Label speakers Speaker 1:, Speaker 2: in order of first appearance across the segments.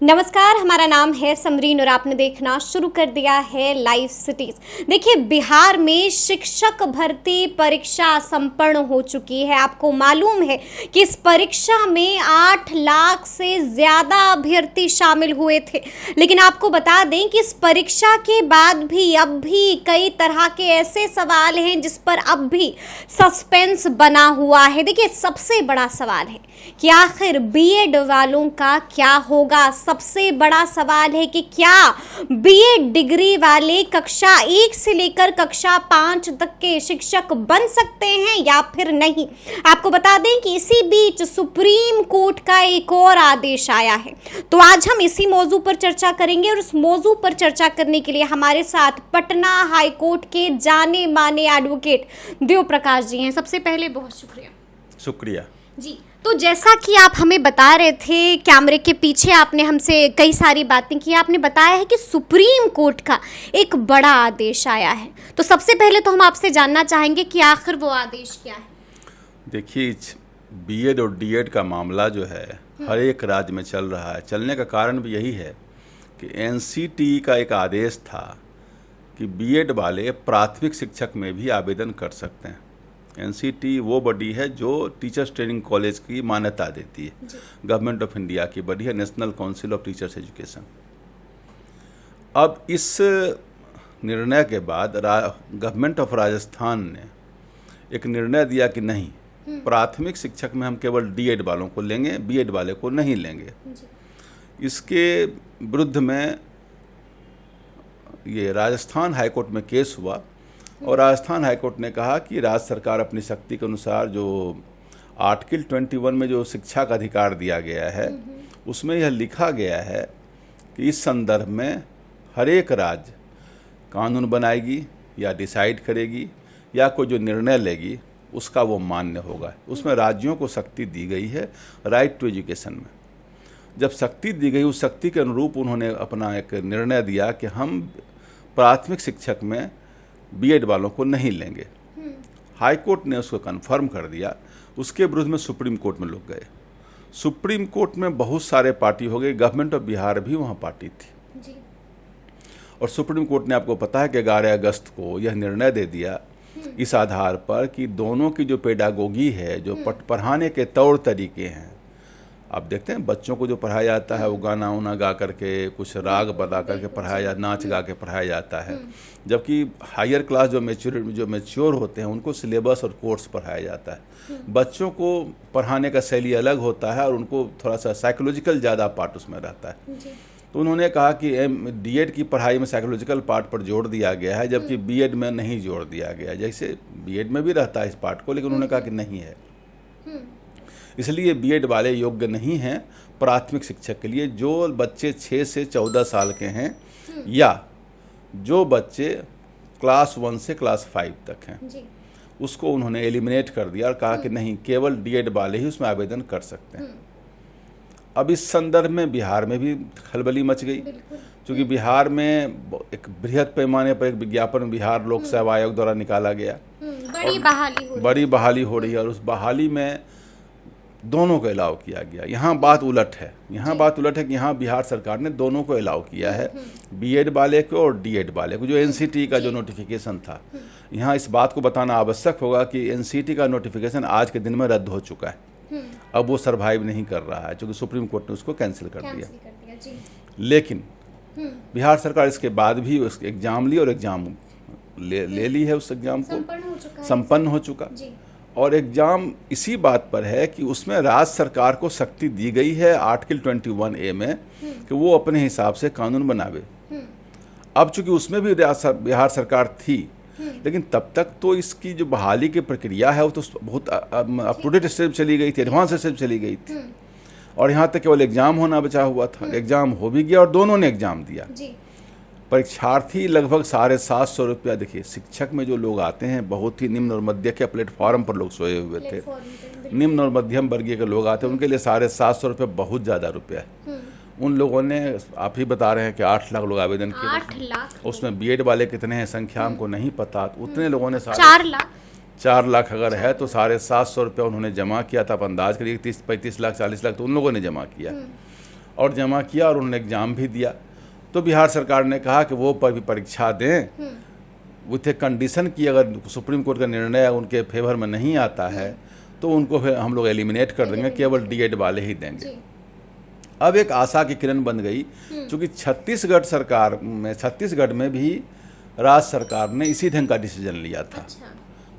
Speaker 1: नमस्कार, हमारा नाम है समरीन और आपने देखना शुरू कर दिया है लाइव सिटीज। देखिए, बिहार में शिक्षक भर्ती परीक्षा संपन्न हो चुकी है। आपको मालूम है कि इस परीक्षा में 8 लाख से ज़्यादा अभ्यर्थी शामिल हुए थे। लेकिन आपको बता दें कि इस परीक्षा के बाद भी अब भी कई तरह के ऐसे सवाल हैं जिस पर अब भी सस्पेंस बना हुआ है। देखिए, सबसे बड़ा सवाल है कि आखिर बीएड वालों का क्या होगा। सबसे बड़ा सवाल है कि क्या बीएड डिग्री वाले कक्षा 1 से लेकर कक्षा 5 तक के शिक्षक बन सकते हैं या फिर नहीं। आपको बता दें कि इसी बीच सुप्रीम कोर्ट का एक और आदेश आया है। तो आज हम इसी मौजू पर चर्चा करेंगे और उस मौजू पर चर्चा करने के लिए हमारे साथ पटना हाई कोर्ट के जाने माने एडवोकेट देव प्रकाश जी हैं। सबसे पहले बहुत शुक्रिया जी। तो जैसा कि आप हमें बता रहे थे, कैमरे के पीछे आपने हमसे कई सारी बातें की। आपने बताया है कि सुप्रीम कोर्ट का एक बड़ा आदेश आया है। तो सबसे पहले तो हम आपसे जानना चाहेंगे कि आखिर वो आदेश क्या है।
Speaker 2: देखिए, बीएड और डीएड का मामला जो है हर एक राज्य में चल रहा है। चलने का कारण भी यही है कि एनसीटी का एक आदेश था कि बीएड वाले प्राथमिक शिक्षक में भी आवेदन कर सकते हैं। एनसीटी वो बॉडी है जो टीचर्स ट्रेनिंग कॉलेज की मान्यता देती है, गवर्नमेंट ऑफ इंडिया की बॉडी है, national council of teachers education. अब इस निर्णय के बाद गवर्नमेंट ऑफ राजस्थान ने एक निर्णय दिया कि नहीं, प्राथमिक शिक्षक में हम केवल डीएड वालों को लेंगे, बीएड वाले को नहीं लेंगे। इसके विरुद्ध में ये राजस्थान हाईकोर्ट में केस हुआ और राजस्थान हाईकोर्ट ने कहा कि राज्य सरकार अपनी शक्ति के अनुसार जो आर्टिकल 21 में जो शिक्षा का अधिकार दिया गया है उसमें यह लिखा गया है कि इस संदर्भ में हर एक राज्य कानून बनाएगी या डिसाइड करेगी या कोई जो निर्णय लेगी उसका वो मान्य होगा। उसमें राज्यों को शक्ति दी गई है राइट टू एजुकेशन में। जब शक्ति दी गई, उस शक्ति के अनुरूप उन्होंने अपना एक निर्णय दिया कि हम प्राथमिक शिक्षक में बीएड वालों को नहीं लेंगे। हाई कोर्ट ने उसको कंफर्म कर दिया। उसके विरुद्ध में सुप्रीम कोर्ट में लोग गए। सुप्रीम कोर्ट में बहुत सारे पार्टी हो गए, गवर्नमेंट ऑफ बिहार भी वहाँ पार्टी थी जी। और सुप्रीम कोर्ट ने, आपको पता है कि 11 अगस्त को यह निर्णय दे दिया इस आधार पर कि दोनों की जो पेडागोगी है, जो पढ़ाने के तौर तरीके हैं, आप देखते हैं बच्चों को जो पढ़ाया जाता है वो गाना उना गा करके, कुछ राग बता करके पढ़ाया जाता, नाच गा के पढ़ाया जाता है। जबकि हायर क्लास जो मैच्योर होते हैं उनको सिलेबस और कोर्स पढ़ाया जाता है। बच्चों को पढ़ाने का शैली अलग होता है और उनको थोड़ा सा साइकोलॉजिकल ज़्यादा पार्ट उसमें रहता है। तो उन्होंने कहा कि डीएड की पढ़ाई में साइकोलॉजिकल पार्ट पर जोर दिया गया है, जबकि बीएड में नहीं जोर दिया गया। जैसे बीएड में भी रहता है इस पार्ट को, लेकिन उन्होंने कहा कि नहीं है। इसलिए बीएड वाले योग्य नहीं हैं प्राथमिक शिक्षक के लिए। जो बच्चे 6 से 14 साल के हैं या जो बच्चे क्लास 1 से क्लास 5 तक हैं जी। उसको उन्होंने एलिमिनेट कर दिया और कहा कि नहीं, केवल डीएड वाले ही उसमें आवेदन कर सकते हैं। अब इस संदर्भ में बिहार में भी खलबली मच गई, क्योंकि बिहार में एक बृहद पैमाने पर एक विज्ञापन बिहार लोक सेवा आयोग द्वारा निकाला गया। बड़ी बहाली हो रही है और उस बहाली में दोनों को अलाउ किया गया। यहाँ बात उलट है। कि यहाँ बिहार सरकार ने दोनों को अलाउ किया है, बीएड वाले को और डीएड वाले को। जो एनसीटी का जो नोटिफिकेशन था, यहाँ इस बात को बताना आवश्यक होगा कि एनसीटी का नोटिफिकेशन आज के दिन में रद्द हो चुका है। अब वो सर्वाइव नहीं कर रहा है क्योंकि सुप्रीम कोर्ट ने उसको कैंसिल कर दिया। लेकिन बिहार सरकार इसके बाद भी उस एग्जाम ली और एग्जाम ले ली है। उस एग्जाम को संपन्न हो चुका और एग्जाम इसी बात पर है कि उसमें राज्य सरकार को शक्ति दी गई है आर्टिकल 21A में कि वो अपने हिसाब से कानून बनावे। अब चूंकि उसमें भी बिहार सरकार थी, लेकिन तब तक तो इसकी जो बहाली की प्रक्रिया है वो तो बहुत अप टू डेट स्टेप चली गई थी, एडवांस स्टेप चली गई थी। और यहाँ तक केवल एग्जाम होना बचा हुआ था। एग्जाम हो भी गया और दोनों ने एग्जाम दिया। परीक्षार्थी लगभग 750 रुपया। देखिए, शिक्षक में जो लोग आते हैं बहुत ही निम्न और मध्य के प्लेटफॉर्म पर लोग सोए हुए थे। निम्न और मध्यम वर्गीय के लोग आते हैं, उनके लिए 750 रुपये बहुत ज़्यादा रुपया है। उन लोगों ने, आप ही बता रहे हैं कि 8 लाख लोग आवेदन किए।
Speaker 1: 8 लाख।
Speaker 2: उसमें बीएड वाले कितने हैं संख्या हमको नहीं पता। उतने लोगों ने
Speaker 1: 4
Speaker 2: लाख अगर है तो 750 रुपया उन्होंने जमा किया था। आप अंदाज करिए 30-35 लाख 40 लाख तो उन लोगों ने जमा किया। और जमा किया और उन्होंने एग्ज़ाम भी दिया। तो बिहार सरकार ने कहा कि वो पर भी परीक्षा दें विथ ए कंडीशन कि अगर सुप्रीम कोर्ट का निर्णय उनके फेवर में नहीं आता है तो उनको फिर हम लोग एलिमिनेट कर देंगे, केवल डीएड वाले ही देंगे। अब एक आशा की किरण बन गई, क्योंकि छत्तीसगढ़ में भी राज्य सरकार ने इसी ढंग का डिसीजन लिया था।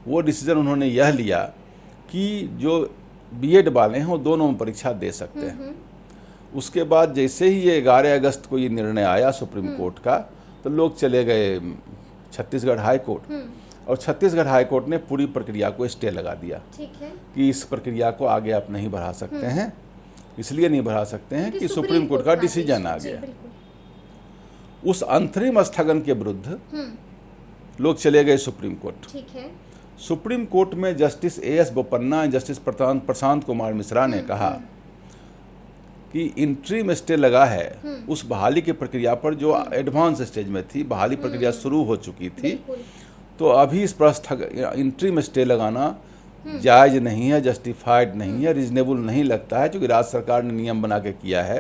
Speaker 2: वो डिसीजन उन्होंने यह लिया कि जो बीएड वाले हैं वो दोनों में परीक्षा दे सकते हैं। उसके बाद जैसे ही ये 11 अगस्त को ये निर्णय आया सुप्रीम कोर्ट का, तो लोग चले गए छत्तीसगढ़ हाई कोर्ट, और छत्तीसगढ़ हाई कोर्ट ने पूरी प्रक्रिया को स्टे लगा दिया।
Speaker 1: ठीक है।
Speaker 2: कि इस प्रक्रिया को आगे आप नहीं बढ़ा सकते हैं। इसलिए नहीं बढ़ा सकते हैं कि सुप्रीम कोर्ट का डिसीजन आ गया। उस अंतरिम स्थगन के विरुद्ध लोग चले गए सुप्रीम कोर्ट।
Speaker 1: ठीक है।
Speaker 2: सुप्रीम कोर्ट में justice as Bopanna, justice Prashant Kumar Mishra ने कहा कि इंटरिम स्टे लगा है उस बहाली की प्रक्रिया पर जो एडवांस स्टेज में थी, बहाली प्रक्रिया शुरू हो चुकी थी। तो अभी इस पर इंटरिम स्टे लगाना जायज नहीं है, जस्टिफाइड नहीं है, रीजनेबल नहीं लगता है, क्योंकि राज्य सरकार ने नियम बना के किया है।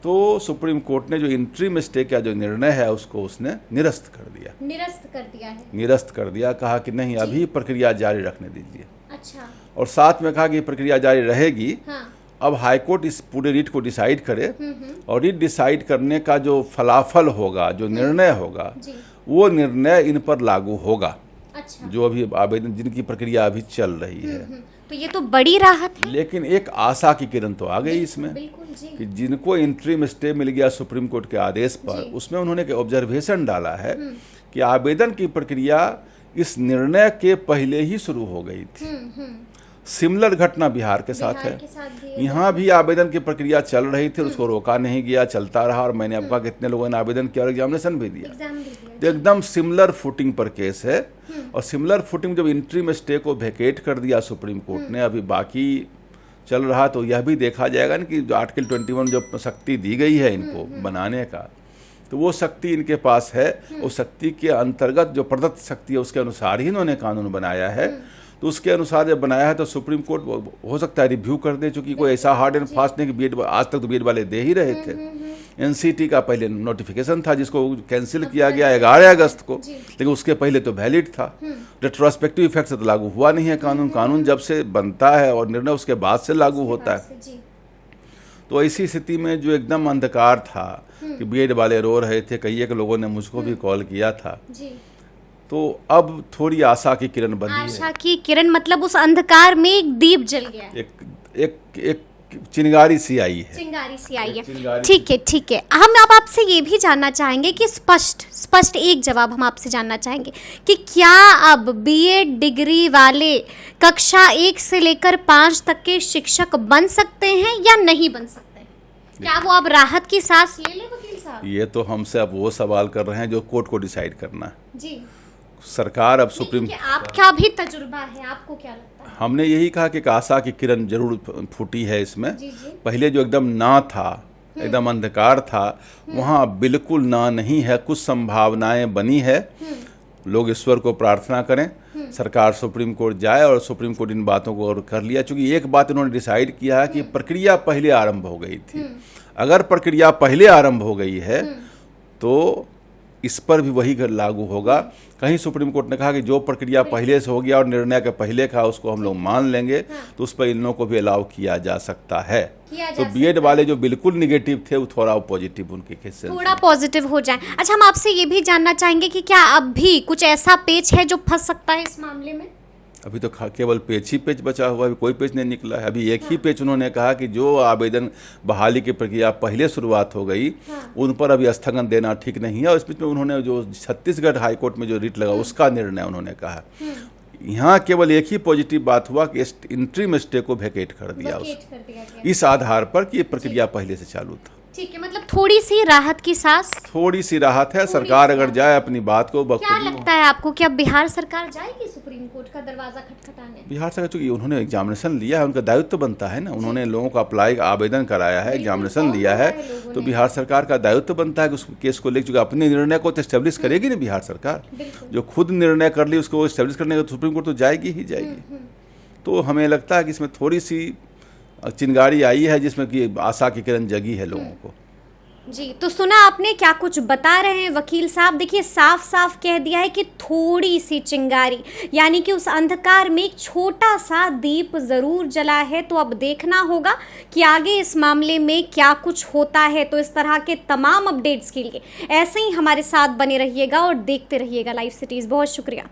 Speaker 2: तो सुप्रीम कोर्ट ने जो इंटरिम स्टे का जो निर्णय है उसको उसने निरस्त कर दिया। निरस्त कर दिया, कहा कि नहीं, अभी प्रक्रिया जारी रखने दीजिए।
Speaker 1: अच्छा।
Speaker 2: और साथ में कहा कि प्रक्रिया जारी रहेगी। हाँ। अब हाईकोर्ट इस पूरे रीट को डिसाइड करे, और रीट डिसाइड करने का जो फलाफल होगा, जो निर्णय होगा, वो निर्णय इन पर लागू होगा। अच्छा। जो अभी आवेदन जिनकी प्रक्रिया अभी चल रही है।
Speaker 1: तो ये तो बड़ी राहत है।
Speaker 2: लेकिन एक आशा की किरण तो आ गई इसमें कि जिनको इंटरिम स्टे मिल गया सुप्रीम कोर्ट के आदेश पर, उसमें उन्होंने एक ऑब्जर्वेशन डाला है कि आवेदन की प्रक्रिया इस निर्णय के पहले ही शुरू हो गई थी। सिमिलर घटना बिहार के साथ है। यहाँ भी आवेदन की प्रक्रिया चल रही थी, उसको रोका नहीं गया, चलता रहा। और मैंने आपका कितने लोगों ने आवेदन किया और एग्जामिनेशन भी दिया। तो एकदम सिमिलर फुटिंग पर केस है। और सिमिलर फुटिंग जब इंटरिम स्टे को वेकेट कर दिया सुप्रीम कोर्ट ने, अभी बाकी चल रहा, तो यह भी देखा जाएगा ना कि जो आर्टिकल 21 जो शक्ति दी गई है इनको बनाने का, तो वो शक्ति इनके पास है। उस शक्ति के अंतर्गत जो प्रदत्त शक्ति है उसके अनुसार ही इन्होंने कानून बनाया है। तो उसके अनुसार जब बनाया है तो सुप्रीम कोर्ट हो सकता है रिव्यू कर दे, चूंकि कोई ऐसा हार्ड एंड फास्ट नहीं कि बीएड आज तक तो बीएड वाले दे ही रहे थे। एनसीटी का पहले नोटिफिकेशन था जिसको कैंसिल किया गया 11 अगस्त को, लेकिन उसके पहले तो वैलिड था। रेट्रोस्पेक्टिव इफेक्ट से तो लागू हुआ नहीं है कानून। कानून जब से बनता है और निर्णय उसके बाद से लागू होता है। तो ऐसी स्थिति में जो एकदम अंधकार था कि बीएड वाले रो रहे थे, कई एक लोगों ने मुझको भी कॉल किया था, तो अब थोड़ी आशा की किरण बनी है।
Speaker 1: आशा की किरण मतलब उस अंधकार में एक दीप जल गया है।
Speaker 2: एक चिंगारी सी आई है।
Speaker 1: चिंगारी सी आई है। ठीक है, ठीक है। हम अब आपसे ये भी जानना चाहेंगे कि स्पष्ट एक जवाब हम आपसे जानना चाहेंगे कि क्या अब बीएड डिग्री वाले कक्षा 1 से लेकर 5 तक के शिक्षक बन सकते हैं या नहीं बन सकते? क्या वो अब राहत की सांस ले ले वकील साहब?
Speaker 2: ये तो हमसे अब वो सवाल कर रहे हैं जो कोर्ट को डिसाइड करना है।
Speaker 1: जी।
Speaker 2: सरकार अब सुप्रीम,
Speaker 1: आपका भी तजुर्बा है, आपको क्या लगता है?
Speaker 2: हमने यही कहा कि एक आशा की किरण जरूर फूटी है इसमें। जी। पहले जो एकदम ना था, एकदम अंधकार था, वहाँ बिल्कुल ना नहीं है, कुछ संभावनाएं बनी है। लोग ईश्वर को प्रार्थना करें, सरकार सुप्रीम कोर्ट जाए और सुप्रीम कोर्ट इन बातों को और कर लिया। चूंकि एक बात इन्होंने डिसाइड किया है कि प्रक्रिया पहले आरंभ हो गई थी। अगर प्रक्रिया पहले आरंभ हो गई है तो इस पर भी वही लागू होगा। कहीं सुप्रीम कोर्ट ने कहा कि जो प्रक्रिया पहले से हो गया और निर्णय के पहले का उसको हम लोग मान लेंगे, तो उस पर इन लोगों को भी अलाउ किया जा सकता है। तो बीएड वाले जो बिल्कुल निगेटिव थे वो थोड़ा पॉजिटिव उनके केस से
Speaker 1: थोड़ा पॉजिटिव हो जाए। अच्छा, हम आपसे ये भी जानना चाहेंगे कि क्या अब भी कुछ ऐसा पेच है जो फंस सकता है इस मामले में?
Speaker 2: अभी तो केवल पेच ही पेच बचा हुआ है, कोई पेच नहीं निकला है। अभी एक ही पेच उन्होंने कहा कि जो आवेदन बहाली की प्रक्रिया पहले शुरुआत हो गई उन पर अभी स्थगन देना ठीक नहीं है। और इस बीच में उन्होंने जो छत्तीसगढ़ हाईकोर्ट में जो रिट लगा उसका निर्णय उन्होंने कहा। यहाँ केवल एक ही पॉजिटिव बात हुआ कि इंटरिम स्टे को वेकेट कर दिया इस आधार पर कि ये प्रक्रिया पहले से चालू था।
Speaker 1: ठीक है, मतलब थोड़ी सी राहत की सांस,
Speaker 2: थोड़ी सी राहत है। सरकार अगर जाए अपनी बात को
Speaker 1: क्या लगता है आपको कि अब बिहार सरकार जाएगी सुप्रीम कोर्ट का दरवाजा खटखटाने?
Speaker 2: बिहार सरकार चूंकि उन्होंने एग्जामिनेशन लिया है, उनका दायित्व तो बनता है ना। उन्होंने लोगों को अप्लाई आवेदन कराया है, एग्जामिनेशन लिया है, तो बिहार सरकार का दायित्व तो बनता है कि उस केस को लेकर अपने निर्णय को तो एस्टेब्लिश करेगी ना बिहार सरकार। जो खुद निर्णय कर ली उसको एस्टेब्लिश करने का सुप्रीम कोर्ट तो जाएगी ही जाएगी। तो हमें लगता है कि इसमें थोड़ी सी चिंगारी आई है जिसमें कि आशा की किरण जगी है लोगों को।
Speaker 1: जी, तो सुना आपने क्या कुछ बता रहे हैं वकील साहब। देखिए साफ साफ कह दिया है कि थोड़ी सी चिंगारी, यानी कि उस अंधकार में एक छोटा सा दीप जरूर जला है। तो अब देखना होगा कि आगे इस मामले में क्या कुछ होता है। तो इस तरह के तमाम अपडेट्स के लिए ऐसे ही हमारे साथ बने रहिएगा और देखते रहिएगा लाइव सिटीज। बहुत शुक्रिया।